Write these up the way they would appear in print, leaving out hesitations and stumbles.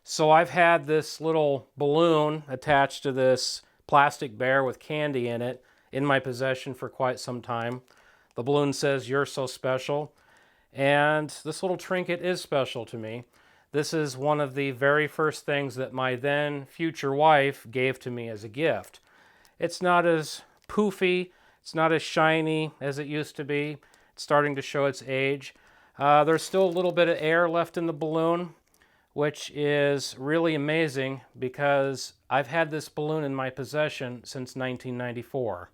So I've had this little balloon attached to this plastic bear with candy in it in my possession for quite some time. The balloon says, "You're so special." And this little trinket is special to me. This is one of the very first things that my then future wife gave to me as a gift. It's not as poofy, it's not as shiny as it used to be. It's starting to show its age. There's still a little bit of air left in the balloon, which is really amazing because I've had this balloon in my possession since 1994.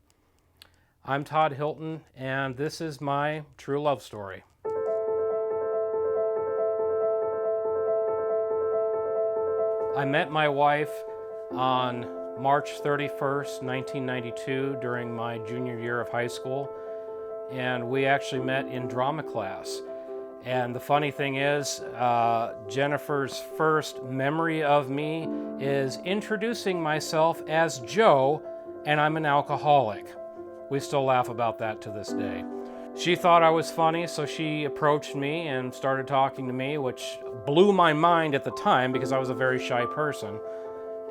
I'm Todd Hilton, and this is my true love story. I met my wife on March 31st, 1992, during my junior year of high school, and we actually met in drama class. And the funny thing is, Jennifer's first memory of me is introducing myself as Joe, and I'm an alcoholic. We still laugh about that to this day. She thought I was funny, so she approached me and started talking to me, which blew my mind at the time because I was a very shy person.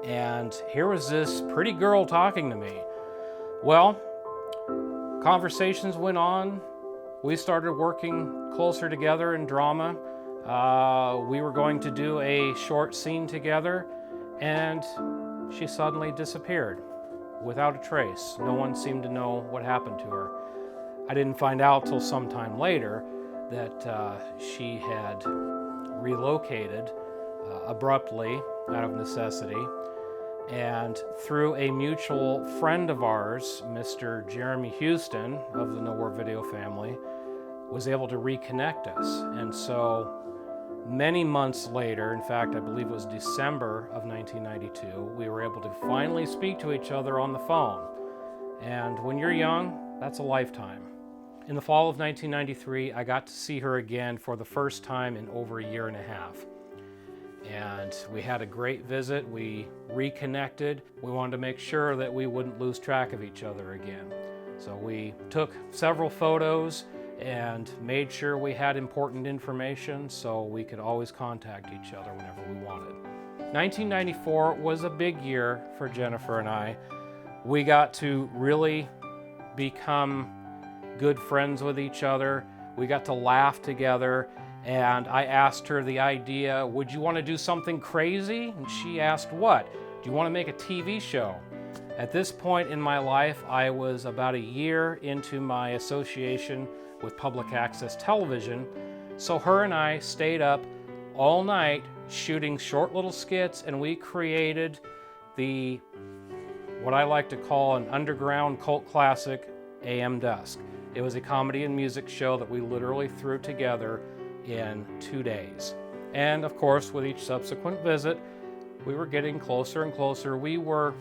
And here was this pretty girl talking to me. Well, conversations went on. We started working closer together in drama. We were going to do a short scene together, and she suddenly disappeared without a trace. No one seemed to know what happened to her. I didn't find out till sometime later that she had relocated abruptly out of necessity. And through a mutual friend of ours, Mr. Jeremy Houston of the Nowhere Video family, was able to reconnect us. And so many months later, in fact, I believe it was December of 1992, we were able to finally speak to each other on the phone. And when you're young, that's a lifetime. In the fall of 1993, I got to see her again for the first time in over a year and a half. And we had a great visit. We reconnected. We wanted to make sure that we wouldn't lose track of each other again. So we took several photos and made sure we had important information so we could always contact each other whenever we wanted. 1994 was a big year for Jennifer and I. We got to really become good friends with each other. We got to laugh together, and I asked her the idea, would you want to do something crazy? And she asked, what? Do you want to make a TV show? At this point in my life, I was about a year into my association with public access television, so her and I stayed up all night shooting short little skits, and we created what I like to call an underground cult classic, AM Dusk. It was a comedy and music show that we literally threw together in 2 days. And of course, with each subsequent visit, we were getting closer and closer. We were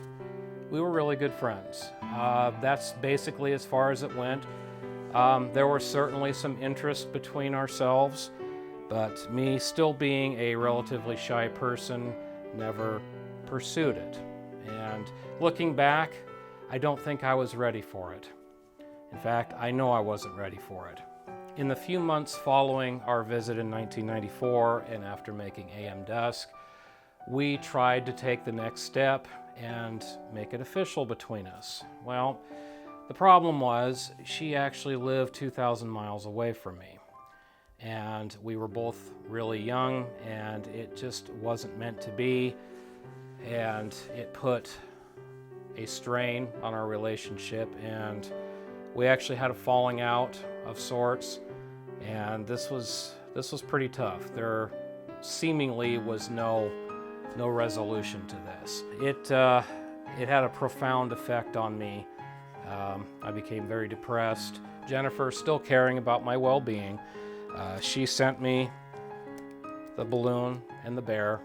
really good friends. That's basically as far as it went. There was certainly some interest between ourselves, but me still being a relatively shy person, never pursued it. And looking back, I don't think I was ready for it. In fact, I know I wasn't ready for it. In the few months following our visit in 1994 and after making AM Dusk, we tried to take the next step and make it official between us. Well, the problem was she actually lived 2,000 miles away from me. And we were both really young, and it just wasn't meant to be. And it put a strain on our relationship, and we actually had a falling out of sorts, and this was pretty tough. There seemingly was no resolution to this. It had a profound effect on me. I became very depressed. Jennifer, still caring about my well-being, she sent me the balloon and the bear,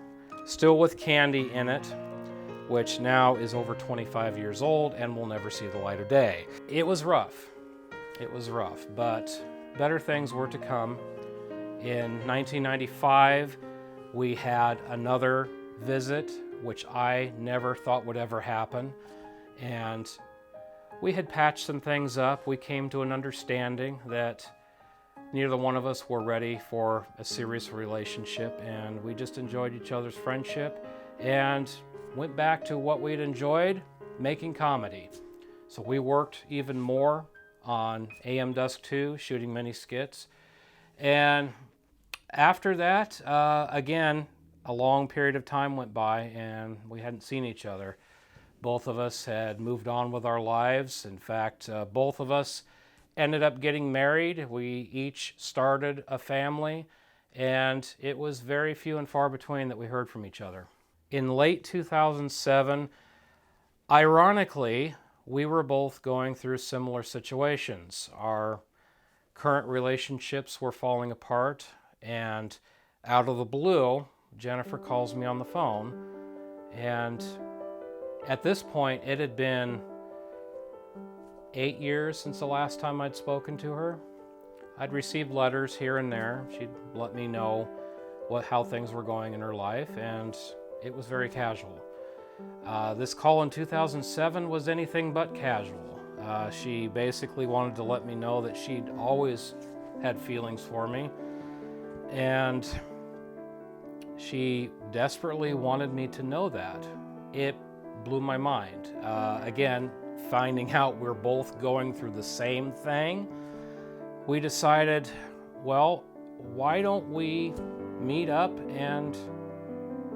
still with candy in it, which now is over 25 years old and will never see the light of day. It was rough. It was rough, but better things were to come. In 1995, we had another visit, which I never thought would ever happen, and we had patched some things up. We came to an understanding that neither one of us were ready for a serious relationship, and we just enjoyed each other's friendship and went back to what we'd enjoyed, making comedy. So we worked even more on AM Dusk 2, shooting many skits. And after that, again, a long period of time went by and we hadn't seen each other. Both of us had moved on with our lives. In fact, both of us ended up getting married. We each started a family, and it was very few and far between that we heard from each other. In late 2007, ironically, we were both going through similar situations. Our current relationships were falling apart, and out of the blue, Jennifer calls me on the phone, and at this point, it had been 8 years since the last time I'd spoken to her. I'd received letters here and there. She'd let me know how things were going in her life, and it was very casual. This call in 2007 was anything but casual. She basically wanted to let me know that she'd always had feelings for me, and she desperately wanted me to know that. It blew my mind. Again, finding out we're both going through the same thing, we decided, well, why don't we meet up and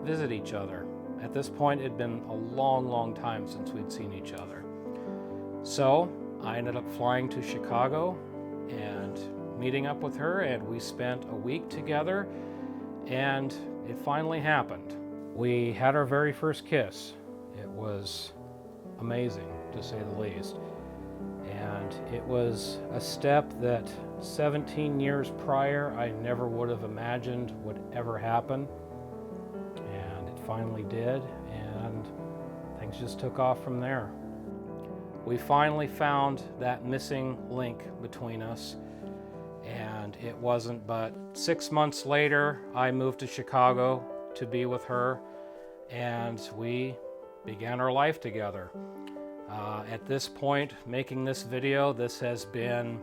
visit each other? At this point, it had been a long, long time since we'd seen each other. So I ended up flying to Chicago and meeting up with her, and we spent a week together, and it finally happened. We had our very first kiss. It was amazing, to say the least. And it was a step that 17 years prior I never would have imagined would ever happen. And it finally did, and things just took off from there. We finally found that missing link between us, and it wasn't but 6 months later I moved to Chicago to be with her, and we began our life together. At this point, making this video, this has been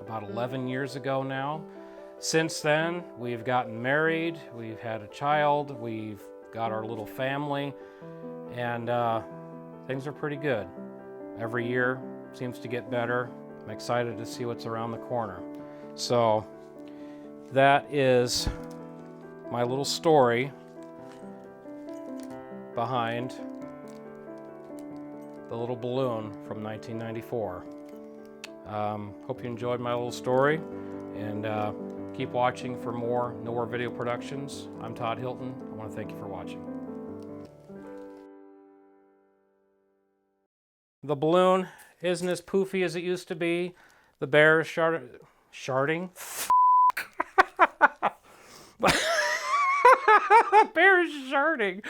about 11 years ago now. Since then, we've gotten married, we've had a child, we've got our little family, and things are pretty good. Every year seems to get better. I'm excited to see what's around the corner. So that is my little story behind the little balloon from 1994. Hope you enjoyed my little story, and keep watching for more Nowhere Video Productions. I'm Todd Hilton. I want to thank you for watching. The balloon isn't as poofy as it used to be. The bear is sharding. Bear is sharding.